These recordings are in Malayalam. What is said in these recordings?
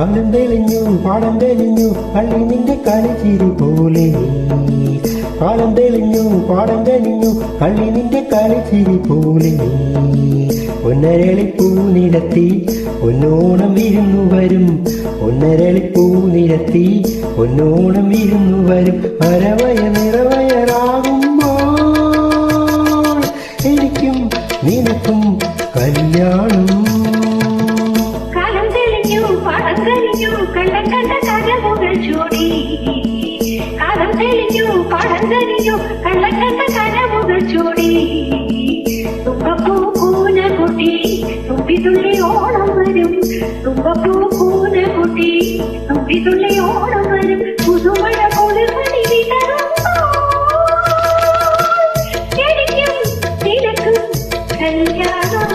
കാലം തെളിഞ്ഞു പാടം തെളിഞ്ഞു കള്ളി നിന്റെ കളിച്ചിരി പോലെ. കാലം തെളിഞ്ഞു പാടം തെളിഞ്ഞു കള്ളി നിന്റെ കളിച്ചിരി പോലെ. ഒന്നരളിപ്പൂ നിരത്തി ഒന്നോണം വിരുന്നു വരും. ഒന്നരളിപ്പൂ നിരത്തി ഒന്നോണം വിരുന്നു വരും. അരവയ നിറവയറാകുമ്പോൾ എനിക്കും നിനക്കും കല്യാണം. കാലം തെളിഞ്ഞു പാടം തെളിഞ്ഞു കണ്ട കണ്ട കരമുകൾ ചൂടി. കാലം തെളിഞ്ഞു പാടം തെളിഞ്ഞു കണ്ട കണ്ട കരമുകൾ ചൂടി. തുമ്പപ്പൂ കൂന കുട്ടി തുമ്പിതുള്ളി ഓണം വരും. തുമ്പപ്പൂ കൂന കുട്ടി തുമ്പിതുള്ളി ഓണം വരും. പുതുമഴ കുളിർമണി വിതറുമ്പോൾ എനിക്കും നിനക്കും കല്യാണം.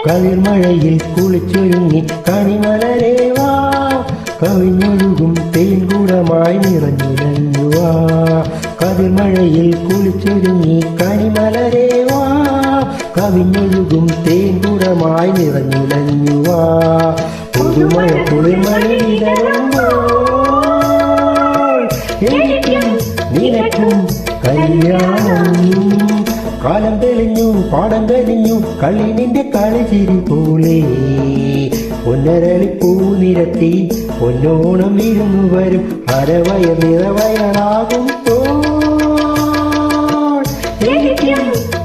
കവിർമഴയിൽ കുളിച്ചൊരുങ്ങി കണിമലരേവാ. കവിഞ്ഞൊഴുകും തേൻകൂടമായി നിറഞ്ഞുലഞ്ഞുവാ. കവിർമഴയിൽ കുളിച്ചൊരുങ്ങി കണിമലരേവാ. കവിഞ്ഞൊഴുകും തേൻകൂടമായി നിറഞ്ഞുലഞ്ഞുവാ. പുതുമഴ കുളിർമഴ വിതറുമ്പോൾ എനിക്കും നിനക്കും കല്യാണം. കാലം തെളിഞ്ഞു പാടം തെളിഞ്ഞു കളി നിന്റെ കളിച്ചിരി പോലെ. ഒന്നരളിപ്പൂ നിരത്തി പൊന്നോണം വിരുന്നു വരും. അരവയ നിറവയറാകുമ്പോൾ എനിക്കും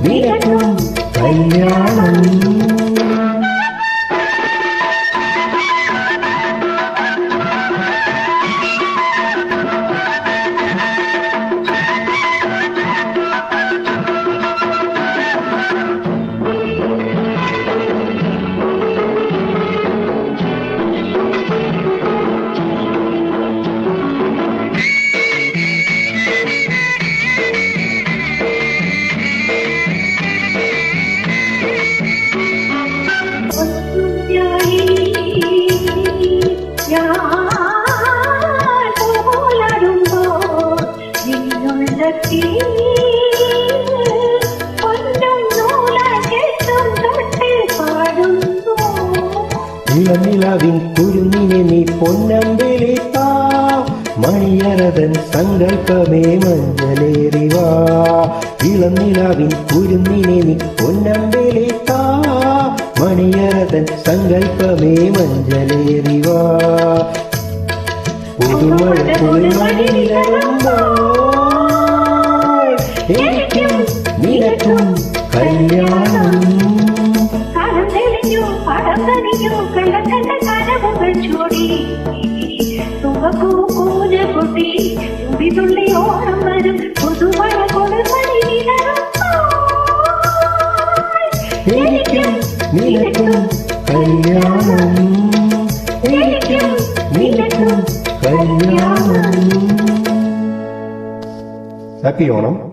നിനക്കും കല്യാണം. ഇളനിലാവിൻ കുരുന്നിനെ നീ പൊന്നമ്പിളിത്താ. മണിയറതൻ സങ്കൽപ്പമേ മഞ്ഞളേറിവാ. ഇളനിലാവിൻ കുരുന്നിനെ നീ പൊന്നമ്പിളിത്താ. മണിയറതൻ സങ്കൽപ്പമേ മഞ്ഞളേറിവാ. പുതുമഴ കുളിർമണി വിതറുമ്പോൾ എനിക്കും നിനക്കും കല്യാണം. കാലം തെളിഞ്ഞു പാടം തെളിഞ്ഞു കണ്ട കണ്ട കരമുകൾ ചൂടി. തുമ്പപ്പൂ കൂന കുട്ടി തുമ്പിതുള്ളി ഓണം വരും. പുതുമഴ കുളിർമണി വിതറുമ്പോൾ എനിക്കും നിനക്കും കല്യാണം. എനിക്കും നിനക്കും കല്യാണം. ഹാപ്പി ഓണം.